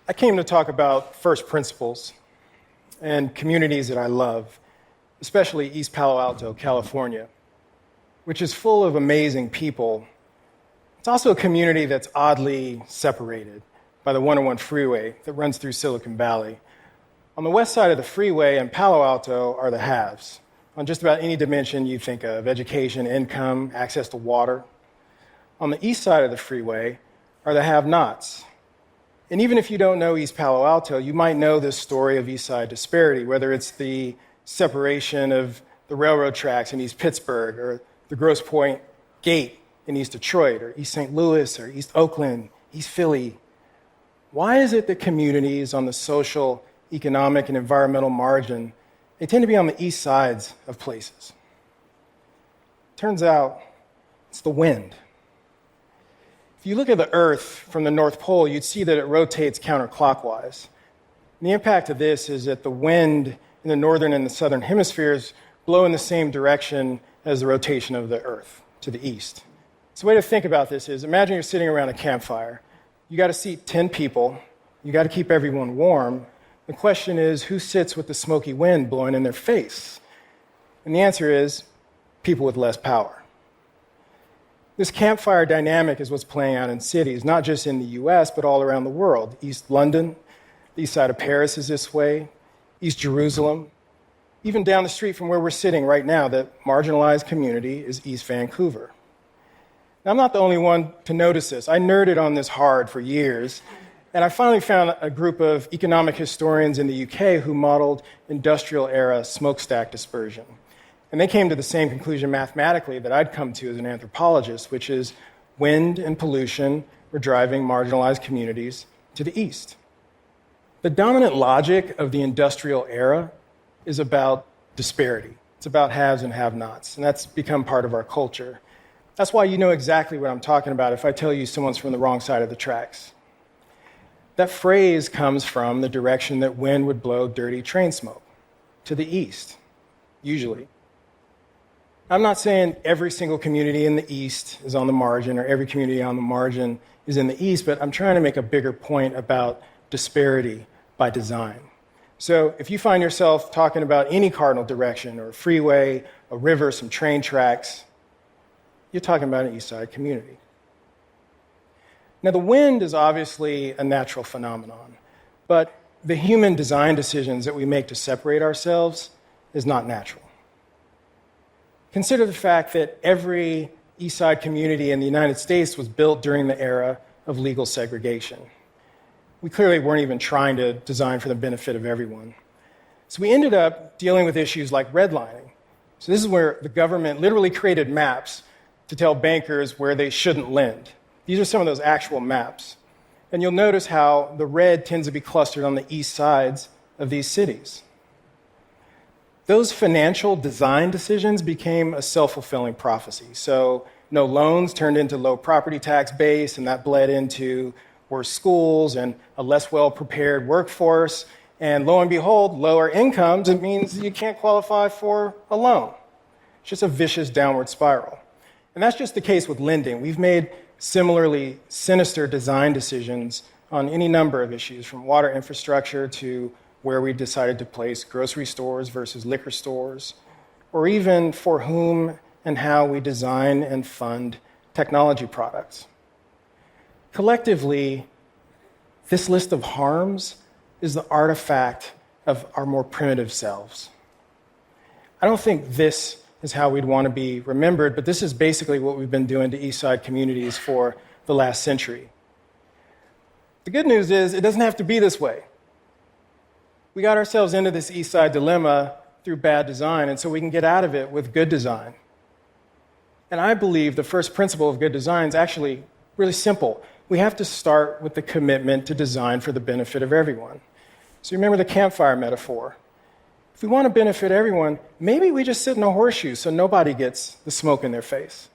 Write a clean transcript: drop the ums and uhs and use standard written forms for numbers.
I came to talk about first principles and communities that I love, especially East Palo Alto, California, which is full of amazing people. It's also a community that's oddly separated by the 101 freeway that runs through Silicon Valley. On the west side of the freeway in Palo Alto are the haves, on just about any dimension you think of: education, income, access to water. On the east side of the freeway are the have-nots. And even if you don't know East Palo Alto, you might know this story of East Side disparity, whether it's the separation of the railroad tracks in East Pittsburgh, or the Grosse Pointe Gate in East Detroit, or East St. Louis, or East Oakland, East Philly. Why is it that communities on the social, economic, and environmental margin, they tend to be on the east sides of places? Turns out it's the wind. If you look at the Earth from the North Pole, you'd see that it rotates counterclockwise. And the impact of this is that the wind in the northern and the southern hemispheres blow in the same direction as the rotation of the Earth, to the east. So the way to think about this is, imagine you're sitting around a campfire. You got to seat 10 people. You got to keep everyone warm. The question is, who sits with the smoky wind blowing in their face? And the answer is, people with less power. This campfire dynamic is what's playing out in cities, not just in the US, but all around the world. East London, the east side of Paris is this way, East Jerusalem. Even down the street from where we're sitting right now, that marginalized community is East Vancouver. Now, I'm not the only one to notice this. I nerded on this hard for years, and I finally found a group of economic historians in the UK who modeled industrial-era smokestack dispersion. And they came to the same conclusion mathematically that I'd come to as an anthropologist, which is wind and pollution were driving marginalized communities to the east. The dominant logic of the industrial era is about disparity. It's about haves and have-nots, and that's become part of our culture. That's why you know exactly what I'm talking about if I tell you someone's from the wrong side of the tracks. That phrase comes from the direction that wind would blow dirty train smoke, to the east, usually. I'm not saying every single community in the east is on the margin or every community on the margin is in the east, but I'm trying to make a bigger point about disparity by design. So if you find yourself talking about any cardinal direction, or a freeway, a river, some train tracks, you're talking about an east side community. Now, the wind is obviously a natural phenomenon, but the human design decisions that we make to separate ourselves is not natural. Consider the fact that every East Side community in the United States was built during the era of legal segregation. We clearly weren't even trying to design for the benefit of everyone. So we ended up dealing with issues like redlining. So this is where the government literally created maps to tell bankers where they shouldn't lend. These are some of those actual maps. And you'll notice how the red tends to be clustered on the east sides of these cities. Those financial design decisions became a self-fulfilling prophecy. So no loans turned into low property tax base, and that bled into worse schools and a less well-prepared workforce. And lo and behold, lower incomes, it means you can't qualify for a loan. It's just a vicious downward spiral. And that's just the case with lending. We've made similarly sinister design decisions on any number of issues, from water infrastructure to where we decided to place grocery stores versus liquor stores, or even for whom and how we design and fund technology products. Collectively, this list of harms is the artifact of our more primitive selves. I don't think this is how we'd want to be remembered, but this is basically what we've been doing to East Side communities for the last century. The good news is it doesn't have to be this way. We got ourselves into this East Side dilemma through bad design, and so we can get out of it with good design. And I believe the first principle of good design is actually really simple. We have to start with the commitment to design for the benefit of everyone. So remember the campfire metaphor. If we want to benefit everyone, maybe we just sit in a horseshoe so nobody gets the smoke in their face.